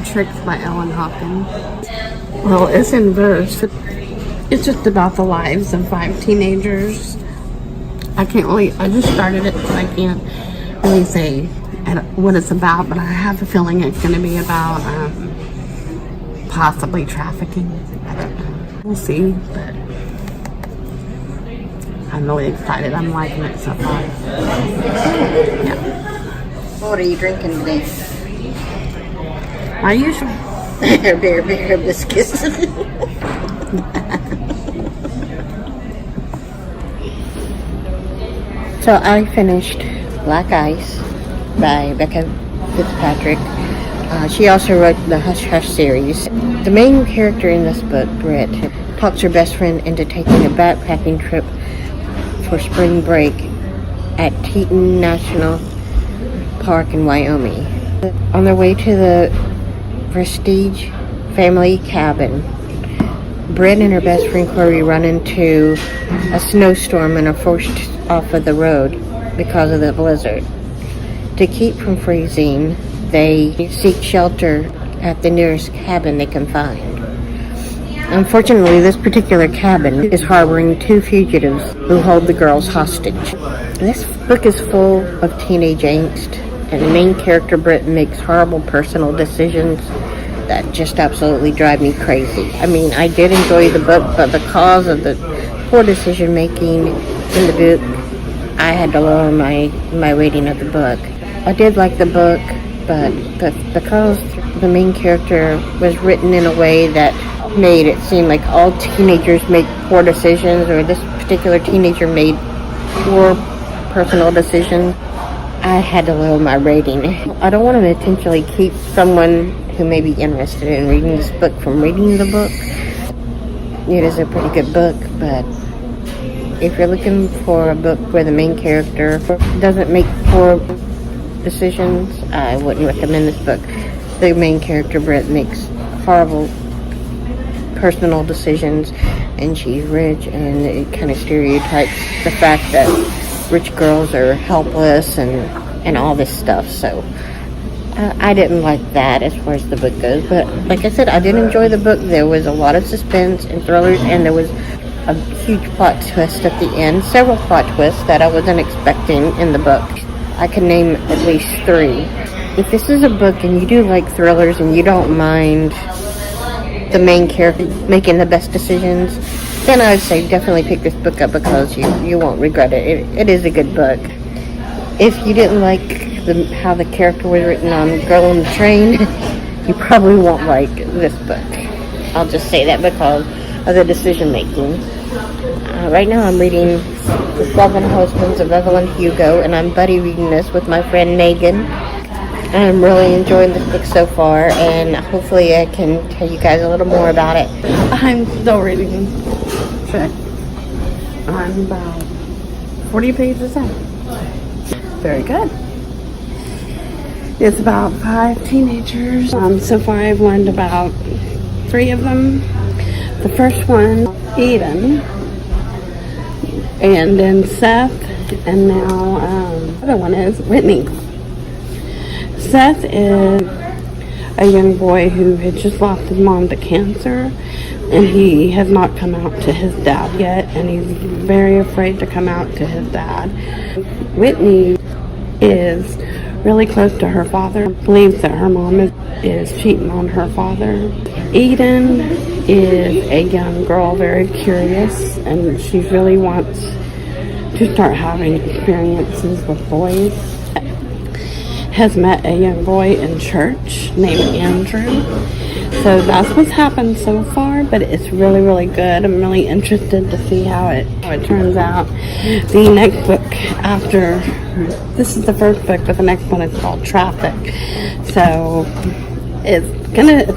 Tricked by Ellen Hawkins. Well, it's in verse. It's just about the lives of 5 teenagers. I just started it, so I can't really say what it's about, but I have a feeling it's going to be about possibly trafficking. I don't know. We'll see, but I'm really excited. I'm liking it so far. Yeah. What are you drinking today? My usual. Beer biscuits. So I finished Black Ice by Becca Fitzpatrick. She also wrote the Hush Hush series. The main character in this book, Britt, talks her best friend into taking a backpacking trip for spring break at Teton National Park in Wyoming. On their way to the Prestige family cabin, Britt and her best friend Chloe run into a snowstorm and are forced off of the road because of the blizzard. To keep from freezing, they seek shelter at the nearest cabin they can find. Unfortunately, this particular cabin is harboring 2 fugitives who hold the girls hostage. This book is full of teenage angst, and the main character, Britt, makes horrible personal decisions that just absolutely drive me crazy. I mean, I did enjoy the book, but because of the poor decision making in the book, I had to lower my rating of the book. I did like the book, but because the main character was written in a way that made it seem like all teenagers make poor decisions, or this particular teenager made poor personal decisions, I had to lower my rating. I don't want to intentionally keep someone who may be interested in reading this book from reading the book. It is a pretty good book, but if you're looking for a book where the main character doesn't make poor decisions, I wouldn't recommend this book. The main character, Britt, makes horrible personal decisions, and she's rich, and it kind of stereotypes the fact that rich girls are helpless and all this stuff. So I didn't like that as far as the book goes, but like I said, I did enjoy the book. There was a lot of suspense and thrillers, and there was a huge plot twist at the end, several plot twists that I wasn't expecting in the book. I can name at least 3. If this is a book and you do like thrillers and you don't mind the main character making the best decisions, then I would say definitely pick this book up, because you won't regret it. It is a good book. If you didn't like how the character was written on Girl on the Train, you probably won't like this book. I'll just say that because of the decision making. Right now I'm reading The 7 Husbands of Evelyn Hugo, and I'm buddy reading this with my friend Megan. I'm really enjoying this book so far, and hopefully I can tell you guys a little more about it. I'm still reading. I'm about 40 pages in. Very good. It's about 5 teenagers. So far I've learned about 3 of them. The first one, Eden, and then Seth, and now the other one is Whitney. Seth is a young boy who had just lost his mom to cancer, and he has not come out to his dad yet, and he's very afraid to come out to his dad. Whitney is really close to her father, believes that her mom is cheating on her father. Eden is a young girl, very curious, and she really wants to start having experiences with boys. Has met a young boy in church named Andrew. So that's what's happened so far, but it's really, really good. I'm really interested to see how it turns out. The next book after, this is the first book, but the next one is called Traffic. So it's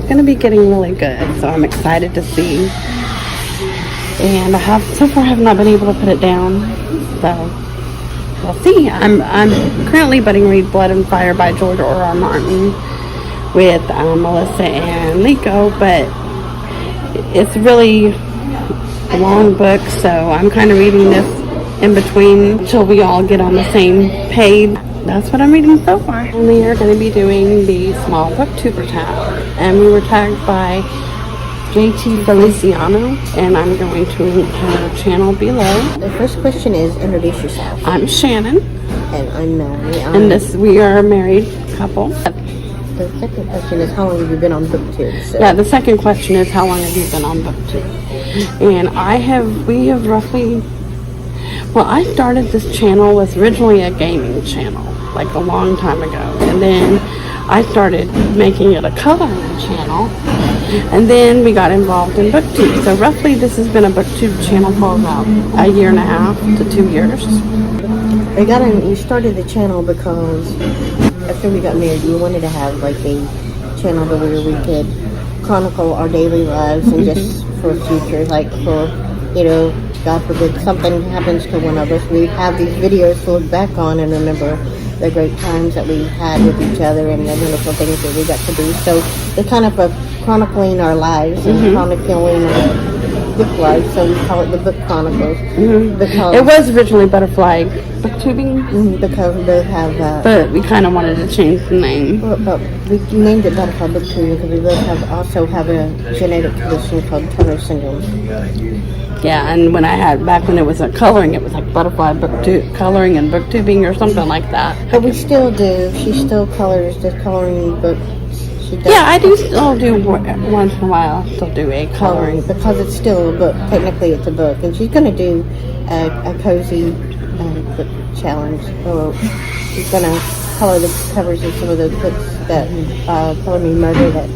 gonna be getting really good. So I'm excited to see. And so far I have not been able to put it down. So we'll see. I'm currently budding read Blood and Fire by George R.R. Martin with Melissa and Liko, but it's really a long book, so I'm kind of reading this in between until we all get on the same page. that's what I'm reading so far. And we are going to be doing the small Booktuber Tag. And we were tagged by JT Feliciano, and I'm going to link her channel below. The first question is, introduce yourself. I'm Shannon. And I'm Melanie. And we are a married couple. The second question is, how long have you been on Booktube? So. Yeah, the second question is, how long have you been on Booktube? And we have roughly, well, I started this channel, was originally a gaming channel, like a long time ago. And then I started making it a coloring channel. And then we got involved in Booktube. So roughly this has been a Booktube channel for about a year and a half to 2 years. We started the channel because after we got married, we wanted to have like a channel where we could chronicle our daily lives and just for future, like for, God forbid something happens to one of us, we have these videos to look back on and remember the great times that we had with each other and the wonderful things that we got to do. So it's kind of chronicling our lives and chronicling our book life, so we call it the Book Chronicles. Because it was originally Butterfly Booktubing. Because they have... but we kind of wanted to change the name. But we named it Butterfly Booktubing because we both also have a genetic condition called Turner syndrome. Yeah, and back when it was a coloring, it was like Butterfly Coloring and Booktubing or something like that. But we still do. She still colors the coloring books. Yeah, I do still do once in a while. I still do a coloring because it's still a book. Technically, it's a book, and she's going to do a cozy book challenge. So she's going to color the covers of some of those books that Color Me Murder. That.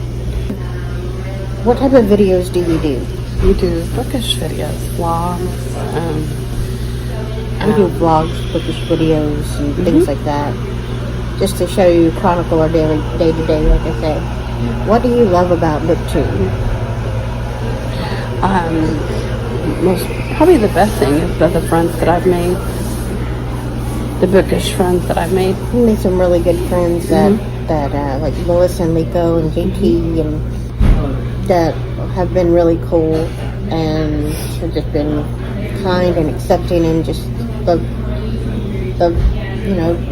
What type of videos do you do? We do bookish videos, vlogs. We do vlogs, bookish videos, and things like that. Just to show you, chronicle our daily day-to-day, like I said. What do you love about Booktube? Probably the best thing is the friends that I've made. The bookish friends that I've made. We made some really good friends that like Melissa and Liko and JT, and that have been really cool and have just been kind and accepting and just love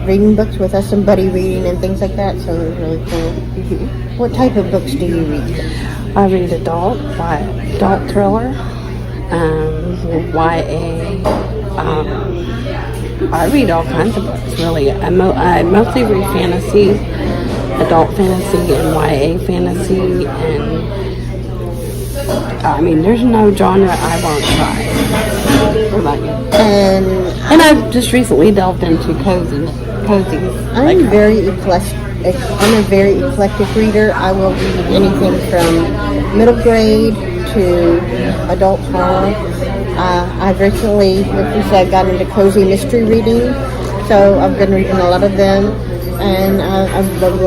reading books with us and buddy reading and things like that, so it was really cool. What type of books do you read? I read adult thriller, YA. I read all kinds of books, really. I mostly read fantasy, adult fantasy, and YA fantasy, and there's no genre I won't try. What about you? And I've just recently delved into cozies. I'm a very eclectic reader. I will read anything from middle grade to adult horror. I've recently, like you said, got into cozy mystery reading, so I've been reading a lot of them. And I love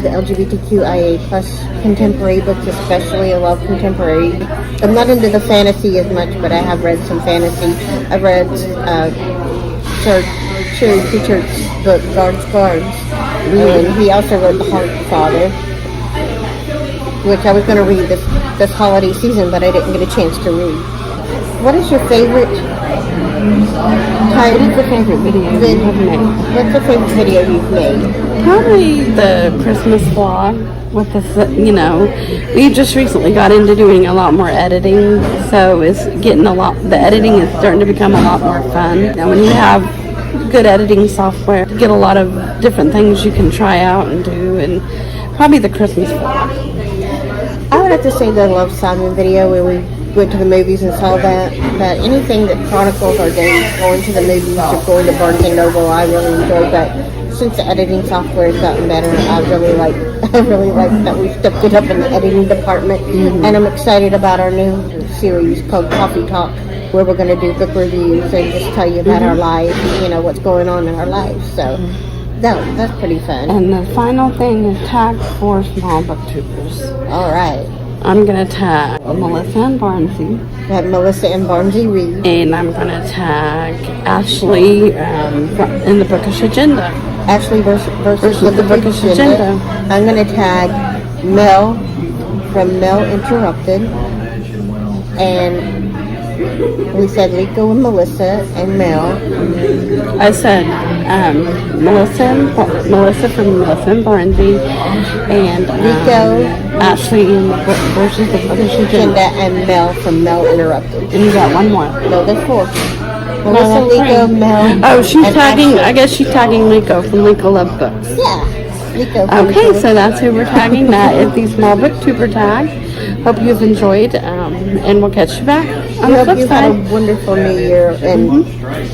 the LGBTQIA plus contemporary books, especially. I love contemporary. I'm not into the fantasy as much, but I have read some fantasy. I've read Cherry Pritchard's book, Guards. And he also wrote The Heart Father, which I was going to read this holiday season, but I didn't get a chance to read. What is your favorite type? What is the favorite video you have made? What's the favorite video you've made? Probably the Christmas vlog with the, we just recently got into doing a lot more editing, so it's getting the editing is starting to become a lot more fun. When you have good editing software, you get a lot of different things you can try out and do, and probably the Christmas vlog. I would have to say the Love Simon video where we went to the movies and saw that. But anything that chronicles our days, going to the movies or going to Barnes & Noble, I really enjoyed that. Since the editing software has gotten better, I really like that we stepped it up in the editing department. And I'm excited about our new series called Coffee Talk, where we're going to do book reviews and just tell you about our lives, what's going on in our lives. So that's pretty fun. And the final thing is tag 4 small booktubers. All right. I'm going to tag Melissa and Barnesy. We have Melissa and Barnesy read. And I'm going to tag Ashley in the Bookish Agenda. Ashley versus the Bookish Agenda. I'm going to tag Mel from Mel Interrupted. And we said Liko and Melissa and Mel. I said Melissa from Melissa and Barnsey, and Rico, Ashley and versus the Linda, and Mel from Mel Interrupted. And you got one more. No, there's 4. Melissa, Lico, Mel. Oh, she's and tagging. Ashley. I guess she's tagging Lico from Lico Love Books. Yeah, Lico. Okay, so that's who we're tagging. That is the small booktuber tag. Hope you've enjoyed, and we'll catch you back on We the hope flip you had side. a wonderful new year, and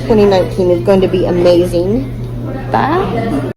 2019 is going to be amazing. Bye.